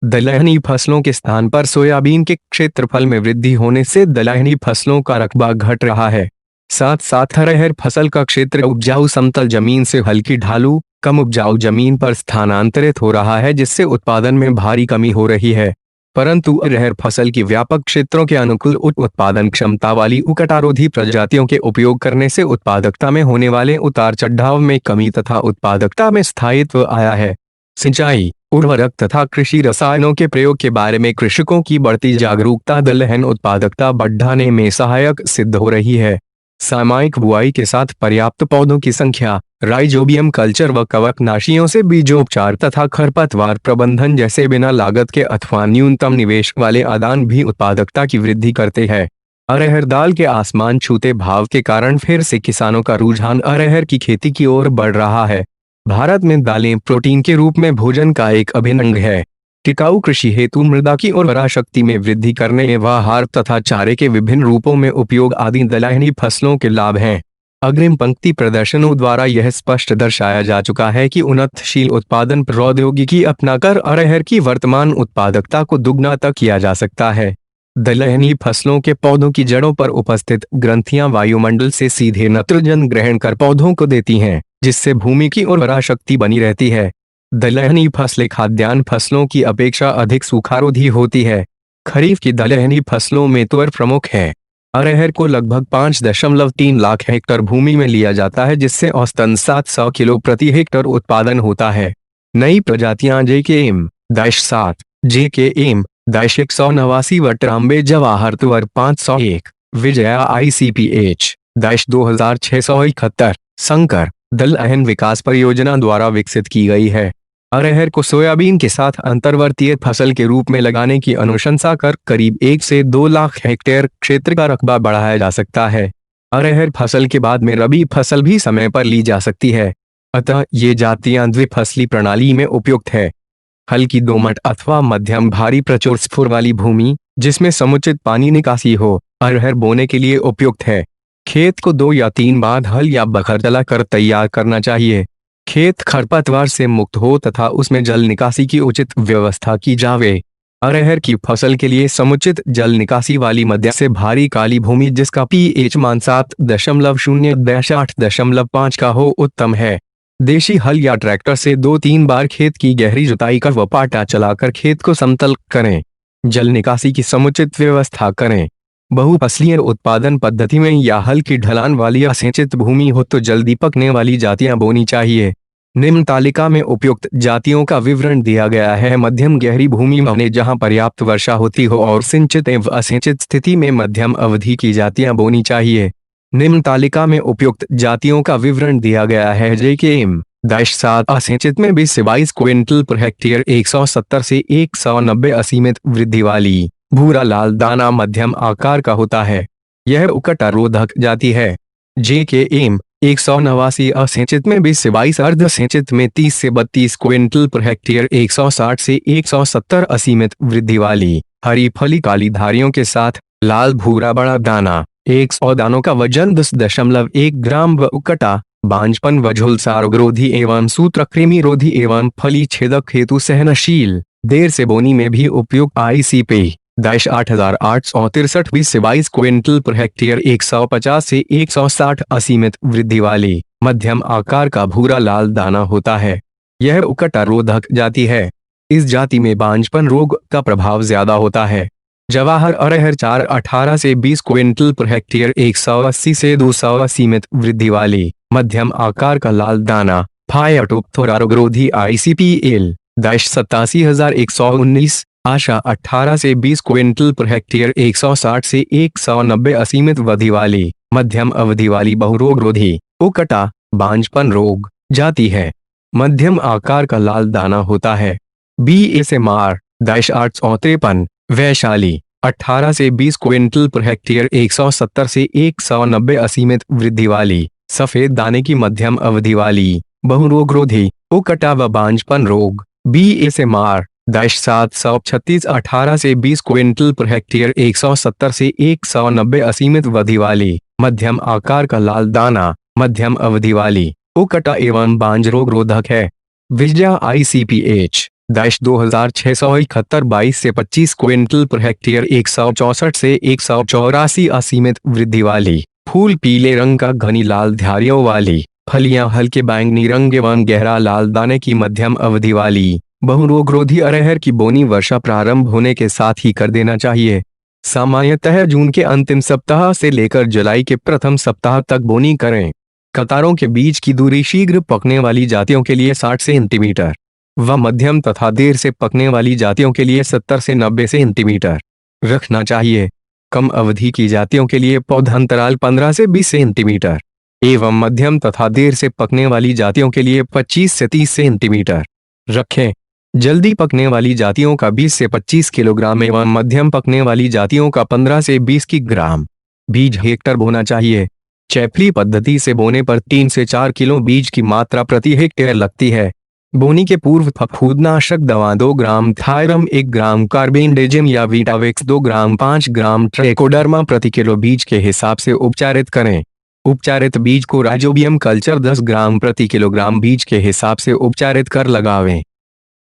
दलहनी फसलों के स्थान पर सोयाबीन के क्षेत्रफल में वृद्धि होने से दलहनी फसलों का रकबा घट रहा है। साथ साथ अरहर फसल का क्षेत्र उपजाऊ समतल जमीन से हल्की ढालू कम उपजाऊ जमीन पर स्थानांतरित हो रहा है, जिससे उत्पादन में भारी कमी हो रही है। परंतु अरहर फसल की व्यापक क्षेत्रों के अनुकूल उच्च उत्पादन क्षमता वाली उकटारोधी प्रजातियों के उपयोग करने से उत्पादकता में होने वाले उतार चढ़ाव में कमी तथा उत्पादकता में स्थायित्व आया है। सिंचाई, उर्वरक तथा कृषि रसायनों के प्रयोग के बारे में कृषकों की बढ़ती जागरूकता दलहन उत्पादकता बढ़ाने में सहायक सिद्ध हो रही है। सामयिक बुआई के साथ पर्याप्त पौधों की संख्या, राइजोबियम कल्चर व कवकनाशियों से बीजोपचार तथा खरपतवार प्रबंधन जैसे बिना लागत के अथवा न्यूनतम निवेश वाले आदान भी उत्पादकता की वृद्धि करते हैं। अरहर दाल के आसमान छूते भाव के कारण फिर से किसानों का रुझान अरहर की खेती की ओर बढ़ रहा है। भारत में दालें प्रोटीन के रूप में भोजन का एक अभिन्न अंग है। टिकाऊ कृषि हेतु मृदा की उर्वरा शक्ति में वृद्धि करने व आहार तथा चारे के विभिन्न रूपों में उपयोग आदि दलहनी फसलों के लाभ हैं। अग्रिम पंक्ति प्रदर्शनों द्वारा यह स्पष्ट दर्शाया जा चुका है कि उन्नतशील उत्पादन प्रौद्योगिकी अपनाकर अरहर की वर्तमान उत्पादकता को दुगना तक किया जा सकता है। दलहनी फसलों के पौधों की जड़ों पर उपस्थित ग्रंथियां वायुमंडल से सीधे नाइट्रोजन ग्रहण कर पौधों को देती हैं, जिससे भूमि की उर्वरा शक्ति बनी रहती है। दलहनी फसलें खाद्यान्न फसलों की अपेक्षा अधिक सूखारोधी होती है। खरीफ की दलहनी फसलों में तुअर प्रमुख है। अरहर को लगभग 5.3 लाख हेक्टेयर भूमि में लिया जाता है, जिससे औसतन 700 किलो प्रति हेक्टेयर उत्पादन होता है। नई प्रजातियां JKM-7, JKM-189 व ट्राम्बे जवाहर तुअर 501, विजया ICPH-2671, संकर दलहन विकास परियोजना द्वारा विकसित की गई है। अरहर को सोयाबीन के साथ अंतर्वर्तीय फसल के रूप में लगाने की अनुशंसा कर करीब 1 से 2 लाख हेक्टेयर क्षेत्र का रकबा बढ़ाया जा सकता है। अरहर फसल के बाद में रबी फसल भी समय पर ली जा सकती है, अतः ये जातियां द्विफसली प्रणाली में उपयुक्त है। हल्की दोमट अथवा मध्यम भारी प्रचुर स्फुर वाली भूमि जिसमें समुचित पानी निकासी हो अरहर बोने के लिए उपयुक्त है। खेत को 2 या 3 बार हल या बखर चलाकर तैयार करना चाहिए। खेत खरपतवार से मुक्त हो तथा उसमें जल निकासी की उचित व्यवस्था की जावे। अरहर की फसल के लिए समुचित जल निकासी वाली मध्य से भारी काली भूमि जिसका pH मान 7.0-8.5 का हो उत्तम है। देशी हल या ट्रैक्टर से 2-3 बार खेत की गहरी जुताई कर व पाटा चलाकर खेत को समतल करें। जल निकासी की समुचित व्यवस्था करें। बहुफसलीय उत्पादन पद्धति में या हल की ढलान वाली असिंचित भूमि हो तो जल्दी पकने वाली जातियां बोनी चाहिए। निम्न तालिका में उपयुक्त जातियों का विवरण दिया गया है। मध्यम गहरी भूमि में जहां पर्याप्त वर्षा होती हो और सिंचित एवं असिंचित स्थिति में मध्यम अवधि की जातियां बोनी चाहिए। निम्न तालिका में उपयुक्त जातियों का विवरण दिया गया है। JKM-7 असिंचित में 20 से 22 क्विंटल पर हेक्टेयर 170 से 190 असीमित वृद्धि वाली भूरा लाल दाना मध्यम आकार का होता है। यह उकटारोधक जाति है। JKM-189 असिंचित में 20 से 22, अर्ध सिंचित में 30 से 32 क्विंटल पर हेक्टेयर 160 से 170 असीमित वृद्धि वाली हरी फली काली धारियों के साथ लाल भूरा बड़ा दाना। 100 दानों का वजन 10.1 ग्राम व उकटा बांझपन व झुलसा रोगरोधी एवं सूत्रकृमि रोधी एवं फली छेदक हेतु सहनशील। देर से बोनी में भी उपयुक्त ICP-8863 20 से 22 क्विंटल पर हेक्टेयर 150 से 160 असीमित वृद्धि वाली मध्यम आकार का भूरा लाल दाना होता है। यह उकटारोधक जाति है। इस जाति में बांझपन रोग का प्रभाव ज्यादा होता है। जवाहर अरहर 18 से 20 क्विंटल पर हेक्टेयर 180 से 200 असीमित वृद्धि वाली मध्यम आकार का लाल दाना फायटोप्थोरा रोगरोधी ICPL-87119। आशा 18 से 20 क्विंटल पर हेक्टेयर 160 से 190 असीमित अवधि वाली मध्यम अवधि वाली बहुरोगरोधी उकटा बांझपन रोग जाति है। मध्यम आकार का लाल दाना होता है। BSMR-853 वैशाली 18 से 20 क्विंटल पर हेक्टेयर 170 से 190 असीमित वृद्धि वाली सफेद दाने की मध्यम अवधि वाली बहुरोगरोधी उकटा व बांझपन रोग। BSMR-736 18 से 20 क्विंटल पर हेक्टेयर 170 से 190 असीमित अवधि वाली मध्यम आकार का लाल दाना मध्यम अवधि वाली उकटा एवं बांझ रोग रोधक है। विजया ICPH 2671 22 से 25 क्विंटल पर हेक्टेयर 164 से 184 असीमित वृद्धि वाली, फूल पीले रंग का घनी लाल धारियों वाली, फलियां हल्के बैंगनी रंग एवं गहरा लाल दाने की मध्यम अवधि वाली, बहुरोगरोधी अरहर की बोनी वर्षा प्रारंभ होने के साथ ही कर देना चाहिए। सामान्यतः जून के अंतिम सप्ताह से लेकर जुलाई के प्रथम सप्ताह तक बोनी करें। कतारों के बीच की दूरी शीघ्र पकने वाली जातियों के लिए 60 सेंटीमीटर व मध्यम तथा देर से पकने वाली जातियों के लिए 70 से 90 सेंटीमीटर रखना चाहिए। कम अवधि की जातियों के लिए पौधा अंतराल 15 से 20 सेंटीमीटर एवं मध्यम तथा देर से पकने वाली जातियों के लिए 25 से 30 सेंटीमीटर रखें। जल्दी पकने वाली जातियों का 20 से 25 किलोग्राम एवं मध्यम पकने वाली जातियों का 15 से 20 किलोग्राम बीज हेक्टर बोना चाहिए। चैफली पद्धति से बोने पर 3 से 4 किलो बीज की मात्रा प्रति हेक्टेयर लगती है। बोनी के पूर्व फफूंदनाशक दवा 2 ग्राम थायरम 1 ग्राम कार्बेंडेजिम या वीटावेक्स 2 ग्राम 5 ग्राम ट्राइकोडर्मा प्रति किलो बीज के हिसाब से उपचारित करें। उपचारित बीज को राइजोबियम कल्चर 10 ग्राम प्रति किलोग्राम बीज के हिसाब से उपचारित कर लगावें।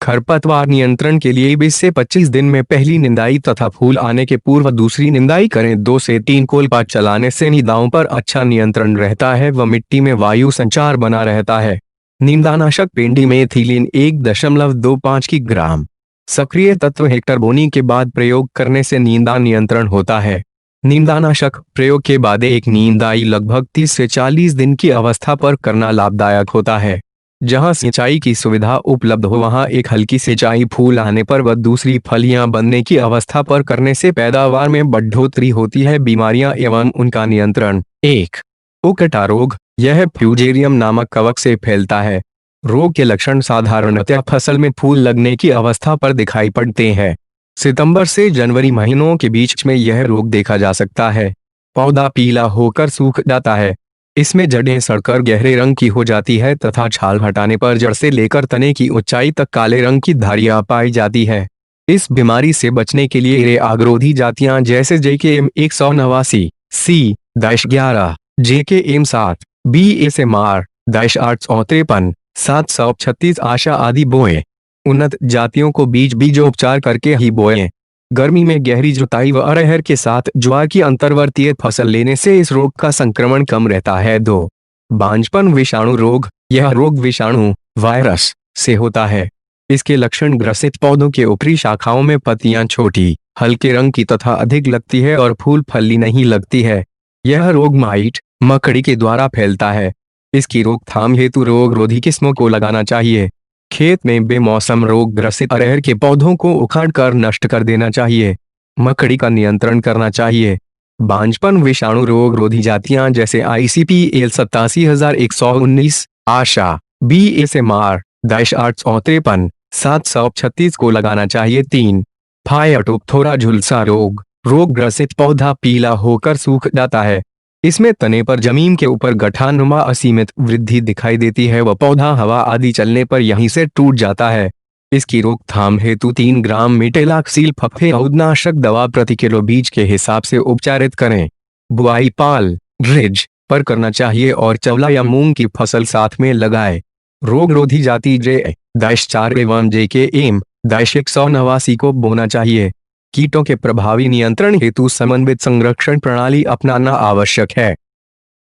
खरपतवार नियंत्रण के लिए 20 से 25 दिन में पहली निंदाई तथा फूल आने के पूर्व दूसरी निंदाई करें। 2 से 3 कोलपाट चलाने से निदाओं पर अच्छा नियंत्रण रहता है व मिट्टी में वायु संचार बना रहता है। नींदानाशक पेंडी में एथिलीन 1.25 किलोग्राम सक्रिय तत्व हेक्टर बोनी के बाद प्रयोग करने से नींदा नियंत्रण होता है। नींदानाशक प्रयोग के बाद एक नींदाई लगभग 30 से 40 दिन की अवस्था पर करना लाभदायक होता है। जहां सिंचाई की सुविधा उपलब्ध हो वहां एक हल्की सिंचाई फूल आने पर व दूसरी फलियां बनने की अवस्था पर करने से पैदावार में बढ़ोतरी होती है। बीमारियां एवं उनका नियंत्रण। 1. उकटा रोग। यह फ्यूजेरियम नामक कवक से फैलता है। रोग के लक्षण साधारणतः फसल में फूल लगने की अवस्था पर दिखाई पड़ते हैं। सितंबर से जनवरी महीनों के बीच में यह रोग देखा जा सकता है। पौधा पीला होकर सूख जाता है। इसमें जड़ें सड़कर गहरे रंग की हो जाती है तथा छाल हटाने पर जड़ से लेकर तने की ऊंचाई तक काले रंग की धारियां पाई जाती है। इस बीमारी से बचने के लिए रे आग्रोधी जातियां जैसे JKM 189, C-11, JKM 7, BSMR -853, 736 आशा आदि बोएं। उन्नत जातियों को बीजोपचार करके ही बोएं। गर्मी में गहरी जुताई व अरहर के साथ ज्वार की अंतर्वर्तीय फसल लेने से इस रोग का संक्रमण कम रहता है। 2. बांझपन विषाणु रोग। यह रोग विषाणु वायरस से होता है। इसके लक्षण ग्रसित पौधों के ऊपरी शाखाओं में पत्तियां छोटी, हल्के रंग की तथा अधिक लगती है और फूल फली नहीं लगती है। यह रोग माइट मकड़ी के द्वारा फैलता है। इसकी रोकथाम हेतु रोगरोधी किस्मों को लगाना चाहिए। खेत में बेमौसम रोग ग्रसित अरहर के पौधों को उखाड़कर नष्ट कर देना चाहिए। मकड़ी का नियंत्रण करना चाहिए। बांझपन विषाणु रोग रोधी जातियां जैसे ICPL 87119, आशा, BSMR -853, 736 को लगाना चाहिए। 3. फाइटोप्थोरा झुलसा रोग ग्रसित पौधा पीला होकर सूख जाता है। इसमें तने पर जमीन के ऊपर गठानुमा असीमित वृद्धि दिखाई देती है व पौधा हवा आदि चलने पर यहीं से टूट जाता है। इसकी रोकथाम हेतु 3 ग्राम मेटेलाक्सिल फफूंदनाशक दवा प्रति किलो बीज के हिसाब से उपचारित करें। बुआई पाल ड्रिज पर करना चाहिए और चवला या मूंग की फसल साथ में लगाए। रोगरोधी जाति J-4 एवं JKM -189 को बोना चाहिए। कीटों के प्रभावी नियंत्रण हेतु समन्वित संरक्षण प्रणाली अपनाना आवश्यक है।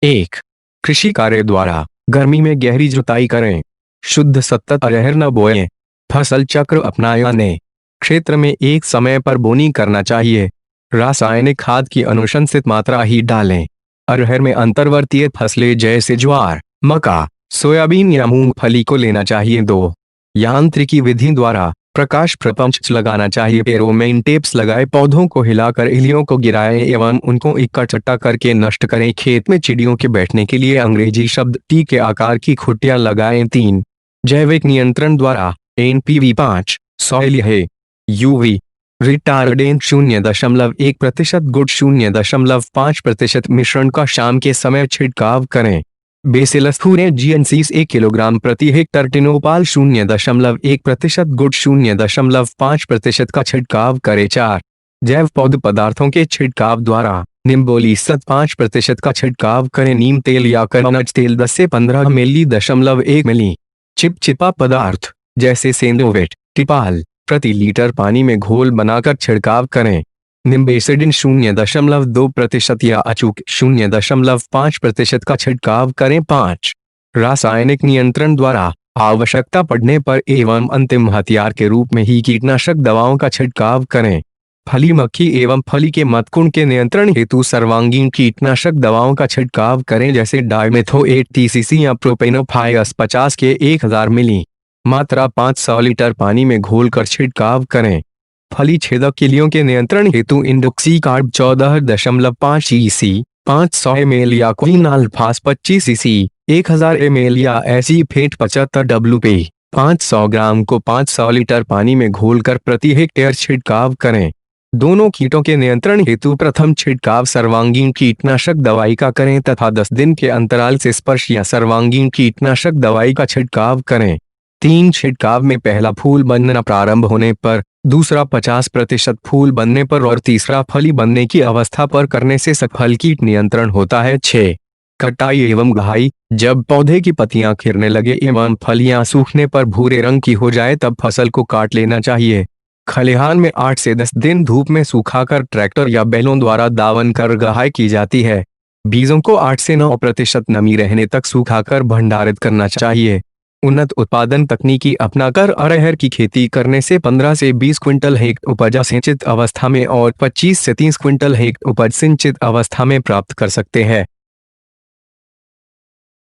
1. कृषि कार्य द्वारा गर्मी में गहरी जुताई करें। शुद्ध सतत अरहर न बोएं। फसल चक्र अपनाने। क्षेत्र में एक समय पर बोनी करना चाहिए। रासायनिक खाद की अनुशंसित मात्रा ही डालें। अरहर में अंतर्वर्तीय फसलें जैसे ज्वार, मक्का, सोयाबीन या मूंगफली को लेना चाहिए। 2. यांत्रिकी विधि द्वारा प्रकाश प्रपंच लगाना चाहिए। फेरोमोन टेप्स लगाए। पौधों को हिलाकर इल्लियों को गिराएं एवं उनको इकट्ठा करके नष्ट करें। खेत में चिड़ियों के बैठने के लिए अंग्रेजी शब्द टी के आकार की खुटियां लगाएं। 3. जैविक नियंत्रण द्वारा NPV 5, सॉइल है UV रिटार्डेंट 0.1%, गुड 0.5% मिश्रण का शाम के समय छिड़काव करें। बेसिलस thuringiensis 1 किलोग्राम प्रति हेक्टर। टिनोपाल 0.1%, गुड 0.5% का छिड़काव करें। 4. जैव पौध पदार्थों के छिड़काव द्वारा निम्बोलिसत 5% का छिड़काव करें। नीम तेल या करनज तेल 10 से 15 मिली। 1 मिली। चिपचिपा पदार्थ जैसे सेंडोवेट टिपाल प्रति लीटर पानी में घोल बनाकर छिड़काव करें। निम्बेसिडिन 0.2% या अचूक 0.5% का छिड़काव करें। 5 रासायनिक नियंत्रण द्वारा आवश्यकता पड़ने पर एवं अंतिम हथियार के रूप में ही कीटनाशक दवाओं का छिड़काव करें। फली मक्खी एवं फली के मतकुण के नियंत्रण हेतु सर्वांगीण कीटनाशक दवाओं का छिड़काव करें, जैसे डाइमेथोएट TCC या प्रोपेनोफास 50 के 1000 मिली मात्रा 500 लीटर पानी में घोलकर छिड़काव करें। फली छेदक इल्लियों के नियंत्रण हेतु इंडोक्सीकार्ब 14.5 EC 500 ml या क्विनाल्फास 25 EC 1000 ml या एसीफेट 75 WP 500 ग्राम को 500 लीटर पानी में घोलकर प्रति हेक्टेयर छिड़काव करें। दोनों कीटों के नियंत्रण हेतु प्रथम छिड़काव सर्वांगीण कीटनाशक दवाई का करें तथा 10 दिन के अंतराल से स्पर्श या सर्वांगीण कीटनाशक दवाई का छिड़काव करें। 3 छिड़काव में पहला फूल बनना प्रारंभ होने पर, दूसरा 50% फूल बनने पर और तीसरा फली बनने की अवस्था पर करने से सफल कीट नियंत्रण होता है। 6 कटाई एवं घाई जब पौधे की पत्तियां खिलने लगे एवं फलियां सूखने पर भूरे रंग की हो जाए तब फसल को काट लेना चाहिए। खलिहान में 8 से 10 दिन धूप में सुखाकर ट्रैक्टर या बैलों द्वारा दावन कर घाई की जाती है। बीजों को 8 से 9% नमी रहने तक सुखाकर भंडारित करना चाहिए। उन्नत उत्पादन तकनीकी अपनाकर अरहर की खेती करने से 15 से 20 क्विंटल हेक्ट उपज सिंचित अवस्था में और 25 से 30 क्विंटल हेक्ट उपज सिंचित अवस्था में प्राप्त कर सकते हैं।